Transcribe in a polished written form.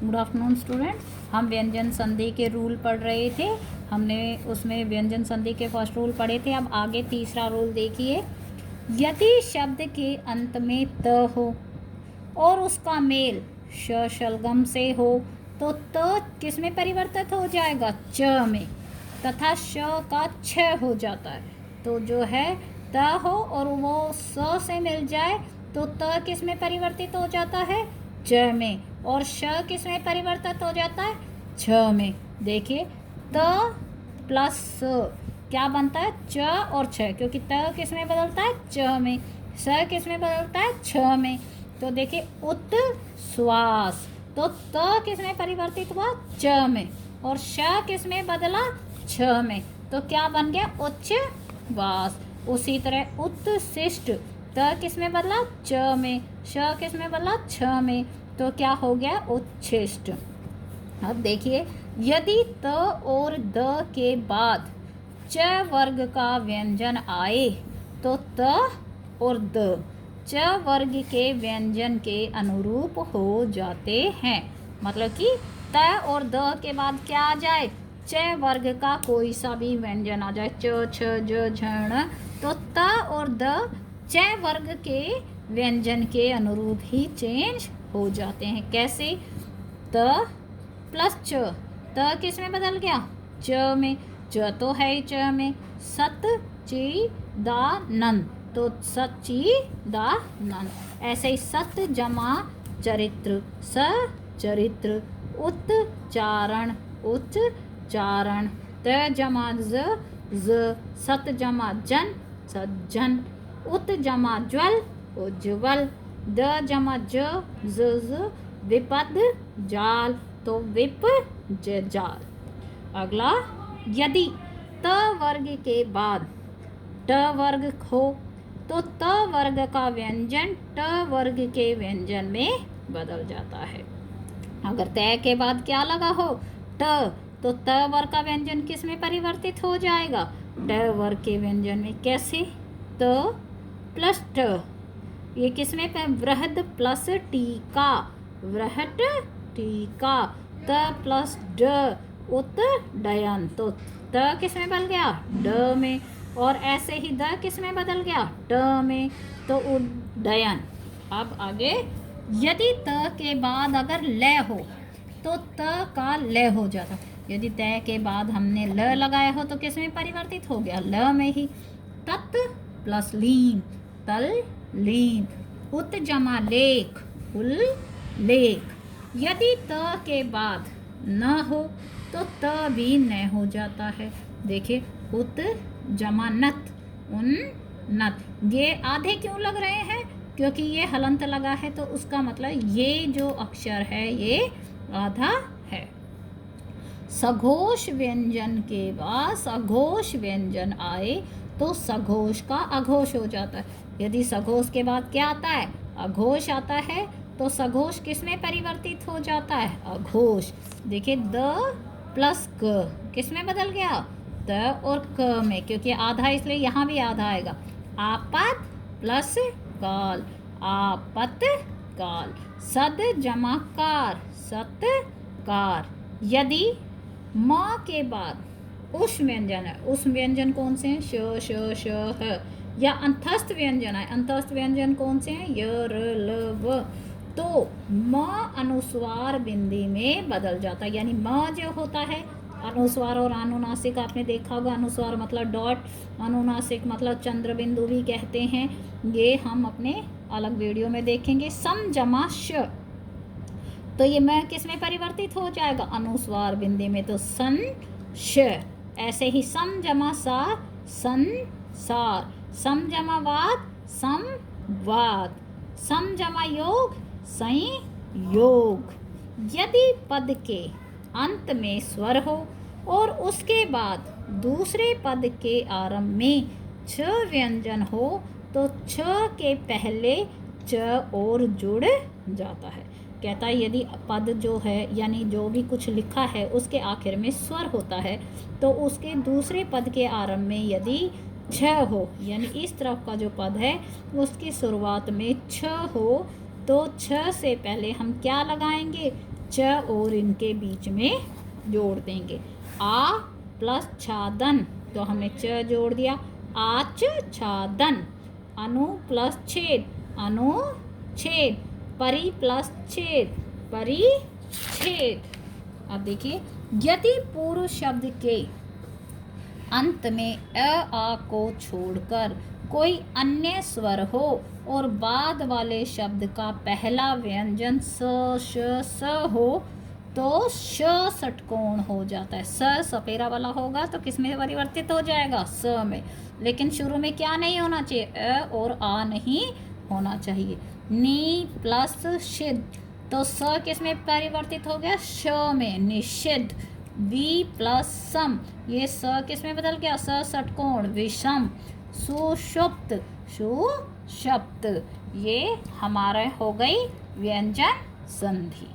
Good afternoon student. हम व्यंजन संधि के रूल पढ़ रहे थे। हमने उसमें व्यंजन संधि के फर्स्ट रूल पढ़े थे। अब आगे तीसरा रूल देखिए। यदि शब्द के अंत में त हो और उसका मेल श शलगम से हो तो त किस में परिवर्तित हो जाएगा? च में, तथा श का छ हो जाता है। तो जो है त हो और वो स से मिल जाए तो त किस में परिवर्तित हो जाता है? च में। और श किस में परिवर्तित हो जाता है? छ में। देखिए त प्लस स क्या बनता है? च और छ, क्योंकि त किस में बदलता है? च में। स किस में बदलता है? छ में। तो देखिए उत्श्वास, तो त किस में परिवर्तित हुआ? च में। और श किस में बदला? छ में। तो क्या बन गया? उच्छ्वास। उसी तरह उत्शिष्ट, त किस में बदला? च में। श किस में बदला? छ में। तो क्या हो गया? उच्छिष्ट। अब देखिए, यदि त और द के बाद च वर्ग का व्यंजन आए तो त और द च वर्ग के व्यंजन के अनुरूप हो जाते हैं। मतलब कि त और द के बाद क्या आ जाए? च वर्ग का कोई सा भी व्यंजन आ जाए, च, छ, ज, झ, तो त और द च वर्ग के व्यंजन के अनुरूप ही चेंज हो जाते हैं। कैसे? त प्लस च, त किस में बदल गया? च में। च तो है ही च में। सत ची दा नन, तो सच्चिदानंद। ऐसे ही सत जमा चरित्र, सचरित्र। उच्चारण, उच्चारण। त जमा ज, सत जमा जन, सज्जन। उत जमा ज्वल, उज्ज्वल। द जमा ज, विपद जाल, तो विप जाल। अगला, यदि त वर्ग के बाद ट वर्ग हो तो त वर्ग का व्यंजन ट वर्ग के व्यंजन में बदल जाता है। अगर त के बाद क्या लगा हो? ट, तो त वर्ग का व्यंजन किस में परिवर्तित हो जाएगा? ट वर्ग के व्यंजन में। कैसे? त प्लस ट, ये किस में? वृहद प्लस टीका, वृहट टीका। त प्लस ड, उत्डयन, तो त किस में बदल गया? ड में। और ऐसे ही द किस में बदल गया? ट में, तो उड्डयन। अब आगे, यदि त के बाद अगर ल हो तो त का ल हो जाता। यदि त के बाद हमने ल लगाया हो तो किस में परिवर्तित हो गया? ल में ही। तत् प्लस लीन, तल लीन। उत जमा लेख, उल लेख। यदि त के बाद न हो तो त भी न हो जाता है। देखिए, उत जमा नत, उन नत। ये आधे क्यों लग रहे हैं? क्योंकि ये हलंत लगा है, तो उसका मतलब ये जो अक्षर है ये आधा है। सघोष व्यंजन के बाद सघोष व्यंजन आए तो सघोष का अघोष हो जाता है। यदि सघोष के बाद क्या आता है? अघोष आता है, तो सघोष किस में परिवर्तित हो जाता है? अघोष। देखिए, द प्लस क किस में बदल गया? त और क में, क्योंकि आधा इसलिए यहाँ भी आधा आएगा। आपत प्लस काल, आपत काल। सद जमा कार, सत्कार। यदि म के बाद उस व्यंजन है, उस व्यंजन कौन से हैं? श, श, श, ह। या अंतस्थ व्यंजन है, अंतस्थ व्यंजन कौन से हैं? य, र, ल, व। तो म अनुस्वार बिंदी में बदल जाता है। यानी म जो होता है, अनुस्वार और अनुनासिक आपने देखा होगा। अनुस्वार मतलब डॉट, अनुनासिक मतलब चंद्र बिंदु भी कहते हैं। ये हम अपने अलग वीडियो में देखेंगे। सम जमा श, तो ये मैं किस में परिवर्तित हो जाएगा? अनुस्वार बिंदी में, तो सन श। ऐसे ही सम जमा सा, संसार। सम जमा वाद, संवाद। सम जमा योग, संयोग। यदि पद के अंत में स्वर हो और उसके बाद दूसरे पद के आरंभ में छ व्यंजन हो तो छ के पहले च और जुड़ जाता है। कहता है यदि पद जो है, यानी जो भी कुछ लिखा है उसके आखिर में स्वर होता है तो उसके दूसरे पद के आरंभ में यदि छ हो, यानी इस तरफ का जो पद है उसकी शुरुआत में छ हो, तो छ से पहले हम क्या लगाएंगे? च और इनके बीच में जोड़ देंगे। आ प्लस छादन, तो हमने च जोड़ दिया, आच छादन। अनु प्लस छेद, अनुच्छेद। परि प्लस छेद, परिच्छेद। अब देखिए, यदि पूर्व शब्द के अंत में अ आ को छोड़कर कोई अन्य स्वर हो और बाद वाले शब्द का पहला व्यंजन स श स हो तो श षटकोण हो जाता है। स सपेरा वाला होगा तो किस में परिवर्तित हो जाएगा? स में। लेकिन शुरू में क्या नहीं होना चाहिए? अ और आ नहीं होना चाहिए। नी प्लस शिद, तो स किस में परिवर्तित हो गया? श में, निषिद्ध। वी प्लस सम, ये स किस में बदल गया? स षटकोण, विषम। सुषुप्त, सुषुप्त। ये हमारा हो गई व्यंजन संधि।